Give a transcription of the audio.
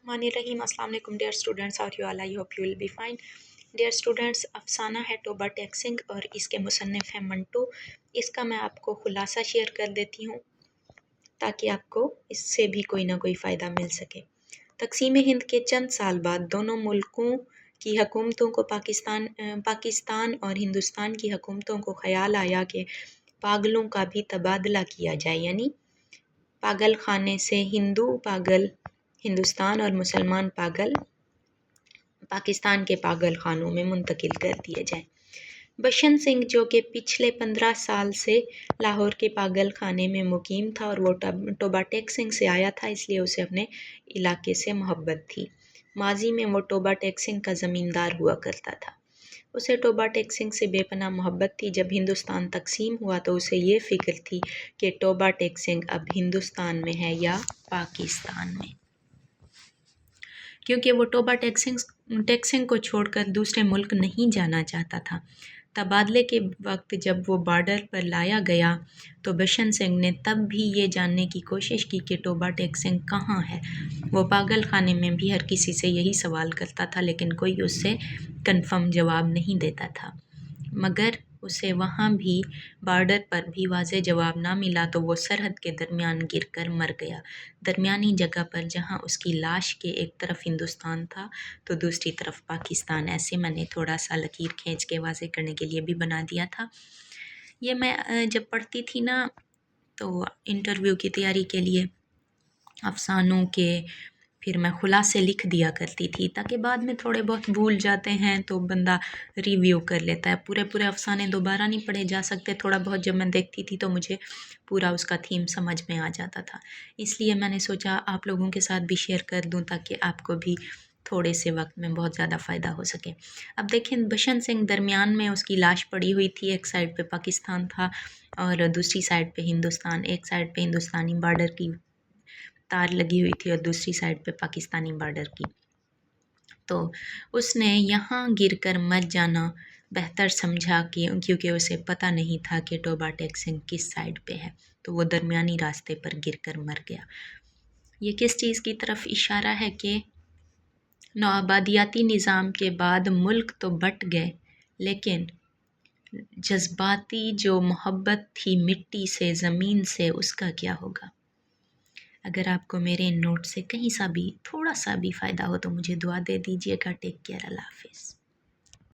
Bismillahirrahmanirrahim. Assalamu alaikum dear students, how are you all? I hope you will be fine. Dear students, अफसाना है Toba taxing और इसके मुसन्निफ़ हैं मंटू। इसका मैं आपको खुलासा शेयर कर देती हूँ ताकि आपको इससे भी कोई ना कोई फ़ायदा मिल सके। तक़सीम हिंद के चंद साल बाद दोनों मुल्कों की हुकूमतों को पाकिस्तान और हिंदुस्तान की हुकूमतों को ख़याल आया कि पागलों का भी तबादला किया जाए, यानी पागल खाने से हिंदू पागल हिंदुस्तान और मुसलमान पागल पाकिस्तान के पागल खानों में मुंतकिल कर दिए जाएं। बसंत सिंह, जो कि पिछले 15 साल से लाहौर के पागल खाने में मुकीम था और वो टोबा टैक्सिंग से आया था, इसलिए उसे अपने इलाके से मोहब्बत थी। माजी में वो टोबा टैक्सिंग का ज़मींदार हुआ करता था। उसे टोबा टैक्सिंग से बेपनाह मोहब्बत थी। जब हिंदुस्तान तकसीम हुआ तो उसे ये फ़िक्र थी कि टोबा टैक्सिंग अब हिंदुस्तान में है या पाकिस्तान में, क्योंकि वो टोबा टैक्सिंग को छोड़कर दूसरे मुल्क नहीं जाना चाहता था। तबादले के वक्त जब वो बॉर्डर पर लाया गया तो बसंत सिंह ने तब भी ये जानने की कोशिश की कि टोबा टैक्सिंग कहाँ है। वो पागल खाने में भी हर किसी से यही सवाल करता था, लेकिन कोई उससे कन्फर्म जवाब नहीं देता था। मगर उसे वहाँ भी बॉर्डर पर भी वाज़ेह जवाब ना मिला तो वो सरहद के दरमियान गिरकर मर गया, दरमियानी जगह पर, जहाँ उसकी लाश के एक तरफ हिंदुस्तान था तो दूसरी तरफ पाकिस्तान। ऐसे मैंने थोड़ा सा लकीर खींच के वाज़ेह करने के लिए भी बना दिया था। ये मैं जब पढ़ती थी ना तो इंटरव्यू की तैयारी के लिए अफसानों के फिर मैं खुलासे लिख दिया करती थी, ताकि बाद में थोड़े बहुत भूल जाते हैं तो बंदा रिव्यू कर लेता है। पूरे अफसाने दोबारा नहीं पढ़े जा सकते। थोड़ा बहुत जब मैं देखती थी तो मुझे पूरा उसका थीम समझ में आ जाता था, इसलिए मैंने सोचा आप लोगों के साथ भी शेयर कर दूं ताकि आपको भी थोड़े से वक्त में बहुत ज़्यादा फ़ायदा हो सके। अब देखें, बसंत सिंह दरमियान में उसकी लाश पड़ी हुई थी। एक साइड पे पाकिस्तान था और दूसरी साइड पे हिंदुस्तान। एक साइड पे हिंदुस्तानी बॉर्डर की तार लगी हुई थी और दूसरी साइड पे पाकिस्तानी बॉर्डर की। तो उसने यहाँ गिरकर मर जाना बेहतर समझा कि क्योंकि उसे पता नहीं था कि टोबा टैक्सिंग किस साइड पे है, तो वो दरमियानी रास्ते पर गिरकर मर गया। ये किस चीज़ की तरफ इशारा है कि नौआबादियाती निज़ाम के बाद मुल्क तो बट गए, लेकिन जज्बाती जो मोहब्बत थी मिट्टी से, ज़मीन से, उसका क्या होगा। अगर आपको मेरे इन नोट से कहीं सा भी थोड़ा सा भी फ़ायदा हो तो मुझे दुआ दे दीजिएगा। टेक केयर, अल्लाह हाफ़िज़।